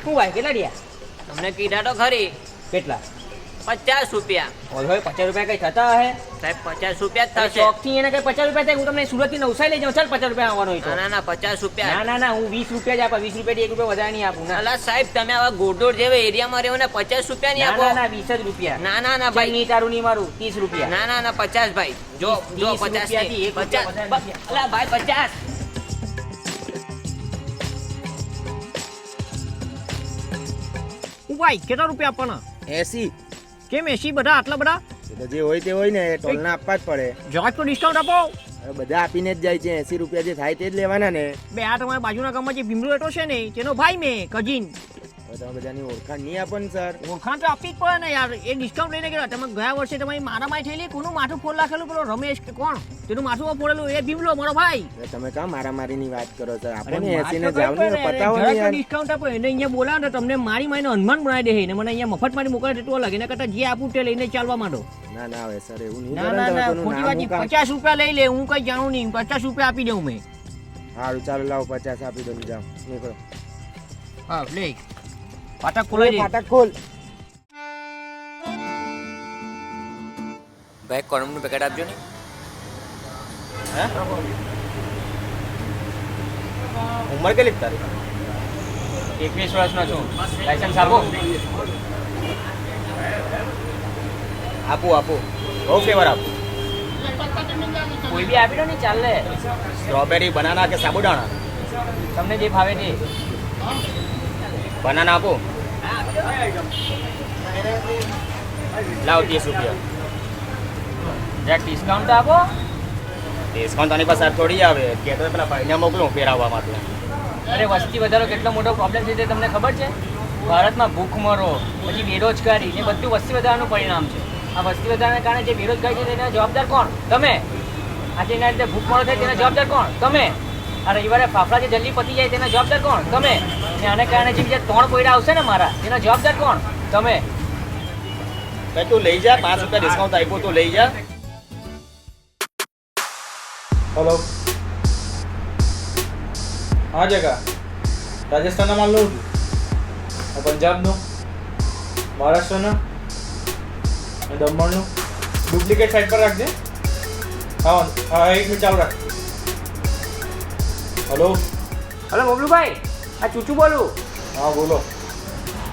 શું ભાઈ કેટલા રહ્યા? તમને કીધા તો ખરી કેટલા? 50 રૂપિયા. ઓય 50 રૂપિયા કઈ થતા હે? સાહેબ 50 રૂપિયા જ થશે. ચોકથી એને કઈ 50 રૂપિયા થાય? હું તમને સુરત થી નવસારી લઈ જાઉં. ચાલ 50 રૂપિયા આવવાનો હોય તો. ના 50 રૂપિયા. ના હું 20 રૂપિયા જ આપા. 20 રૂપિયા થી 1 રૂપિયા વધારે નહીં આપું. ના અલા સાહેબ તમે આવા ગોડોડ જેવા એરિયામાં રહ્યો ને 50 રૂપિયા નહીં આપો. ના 20 જ રૂપિયા. ના ભાઈ નહીં તારું નહીં મારું 30 રૂપિયા. ના 50 ભાઈ. જો 50 થી 50. અલા ભાઈ 50. ભાઈ કેટલા રૂપિયા આપવાના? 80. કેમ 80 બધા આટલા બધા? એટલે જે હોય તે હોય ને ટોલના આપવા જ પડે. જરાક તો ડિસ્કાઉન્ટ આપો. હવે બધા આપીને જ જાય છે. 80 રૂપિયા જે થાય તે જ લેવાના ને. બે આ તમારા બાજુના ગામમાં જે ભીમડો રેટો છે ને તેનો ભાઈ મેં કજીન. હવે તમે બધાની ઓળખાણ નહીં આપો ને સર. ઓળખાણ તો આપવી જ પડે ને યાર. એ ડિસ્કાઉન્ટ લઈને ગયા તમે ગયા વર્ષે તમારી મારામારી થયેલી. કોનું માથું ફોડ લાખેલું પેલો રમેશ કે કોણ તેનું માથું ફોડેલું એ ભીમડો મારો ભાઈ. તમે કામ મારામારીની વાત કરો સર. આપો ને 80 ને જાવ ને પતાવો ને યાર. ડિસ્કાઉન્ટ આપો એને અહીંયા બોલાવો ને તમને મારી મારીને હનુમાન બનાવી દે ને મને અહીંયા મફત મારી મોકલે તેટલું લાગે ને કરતા જે આપું તે લઈને ચાલવા માંડો. ના હવે સર એવું નહીં ના ખોટી વાત 50 રૂપિયા લઈ લે. હું કઈ જાણું નહીં. 50 રૂપિયા આપી દઉં મેં. સારું ચાલો લાવો 50 આપી દો. જાઓ નીકળો. હા લે ફાટક ખોલાઈ દે. ફાટક ખોલ. ભાઈ કોણમનું પેકેટ આપજો ને. હે ઉંમર કેટલી તારી? 21 વર્ષનો છું. લાયસન્સ આપો. આપું બહુ ફ્લેવર આપું. કોઈ બી આપી દો ને ચાલે. સ્ટ્રોબેરી બનાના કે સાબુદાણા તમને જે ભાવે તે. બનાના આપો. લાવ 30 રૂપિયા. જરાક ડિસ્કાઉન્ટ આપો. ડિસ્કાઉન્ટ આની પાસે થોડી આવે કે તો પેલા ભાઈને મોકલું ફેરવવા માટે. અરે વસ્તી વધારો કેટલો મોટો પ્રોબ્લેમ છે તે તમને ખબર છે? ભારતમાં ભૂખમરો પછી બેરોજગારી એ બધું વસ્તી વધારાનું પરિણામ છે. આ વસ્તી વધારાને કારણે જે બેરોજગારી છે તેના જવાબદાર કોણ? તમે. આજે એના રીતે ભૂખમરો થાય તેના જવાબદાર કોણ? તમે. આ રવિવારે ફાફડા જે જલ્દી પતી જાય તેના જવાબદાર કોણ? તમે. અને આને કારણે જે બીજા 3 કોયડા આવશે ને મારા તેના જવાબદાર કોણ? તમે. ભાઈ તું લઈ જા. 5 રૂપિયા ડિસ્કાઉન્ટ આપ્યું તું લઈ જા. हेलो हाँ जगह राजस्थान माल लो पंजाब नो महाराष्ट्र नो दमण नो डुप्लिकेट साइड पर रख दे. हाँ 1 मिनट चालू रख. हेलो બબલુભાઈ આ ચૂચું બોલું. हाँ बोलो.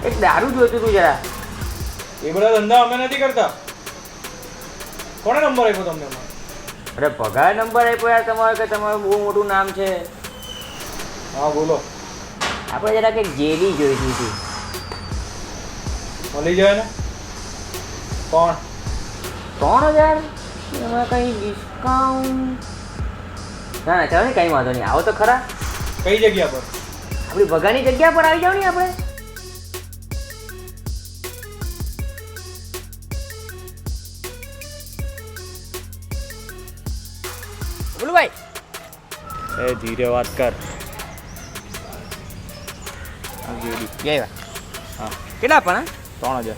એક દારૂ જોઈતું તું જરા. ये बड़ा धंधा અમે નથી કરતા. કોણે નંબર આપ્યો તમને? અરે પગાર નંબર આપ્યો યાર તમારો કે તમારું બહુ મોટું નામ છે. हाँ बोलो. આપણે જરા કંઈક જેલી જોઈતી હતી. મળી જાય ને. કોણ? 3000 એમાં કંઈ ડિસ્કાઉન્ટ? ના ચાલો ને કંઈ વાંધો નહીં. આવો તો ખરા. કઈ જગ્યા પર? આપણી ભગાની જગ્યા પર આવી જાવ ને આપણે. બોલુભાઈ એ ધીરે વાત કર. હા કેટલા પણ? 3000.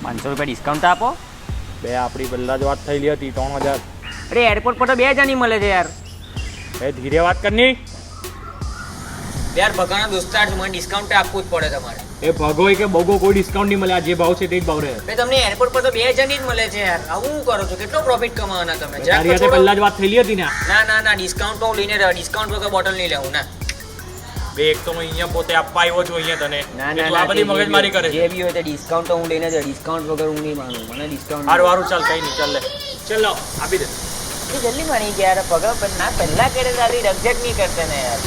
500 રૂપિયા ડિસ્કાઉન્ટ આપો. બે આપણી પહેલા જ વાત થયેલી હતી 3000. અરે એરપોર્ટ પર તો 2 હજારની મળે છે યાર. એ ધીરે વાત કરની. યાર ભગાના દોસ્તાર છે મને ડિસ્કાઉન્ટ આપવું જ પડે તમારે. એ ભગોય કે બગો કોઈ ડિસ્કાઉન્ટ નહીં મળે. આ જે ભાવ છે તે જ ભાવ રહે. બે તમને એરપોર્ટ પર તો 2000 ની જ મળે છે યાર. આવું શું કરો છો? કેટલો પ્રોફિટ કમાવાના તમે? તારી સાથે પહેલા જ વાત થયેલી હતી ને. ના ડિસ્કાઉન્ટ તો હું લઈને રહ્યો. ડિસ્કાઉન્ટ વગર બોટલ નહીં લેવું ના. બે એક તો હું અહીંયા પોતે આપવા આવ્યો છું અહીંયા તને. ના તું આ બધી મગજમારી કરે જે બી હોય તે ડિસ્કાઉન્ટ તો હું લઈને જ. ડિસ્કાઉન્ટ વગર હું નહીં માનું. મને ડિસ્કાઉન્ટ સારું ચાલ કઈ નહીં ચાલ લે. ચાલ લાવ આપી દે. જલ્દી માની ગયા યાર. પગાર પણ ના પહેલા કરે તારી રક્ષક નહીં કરતા ને યાર.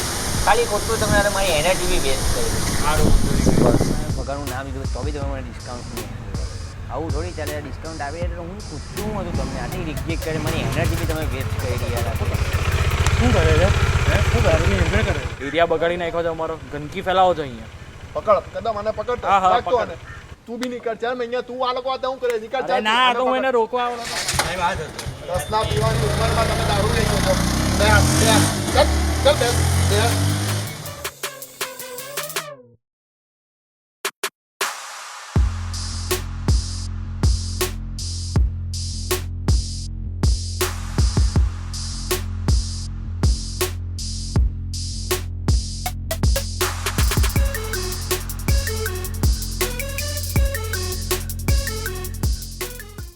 ખાલી ખોટું તમે મારી એનર્જી બી વેસ્ટ કરી. સારું પગારનું નામ લીધું તો બી તમે મને ડિસ્કાઉન્ટ નહીં. આવું થોડી ચાલે. ડિસ્કાઉન્ટ આવે એટલે હું પૂછતું હતું તમને. આટલી રિજેક્ટ કરે મારી એનર્જી બી તમે વેસ્ટ કરી યાર. શું કરે છે? શું કરે? એરિયા બગાડી નાખ્યો છે અમારો. ગંદકી ફેલાવો છો અહીંયા. પકડ કદમ આને પકડ. હા, રાખતો પકડ. આને. તું બી નીકળ. ચાલ મેં અહીંયા તું આ લોકો વાત હું કરે નીકળ. અરે ચાલ ના તો હું એને રોકવા આવેલો હતો. રસના પીવાની ઉંમરમાં તમે દારૂ લઈ શકો. ચાલ ચાલ ચાલ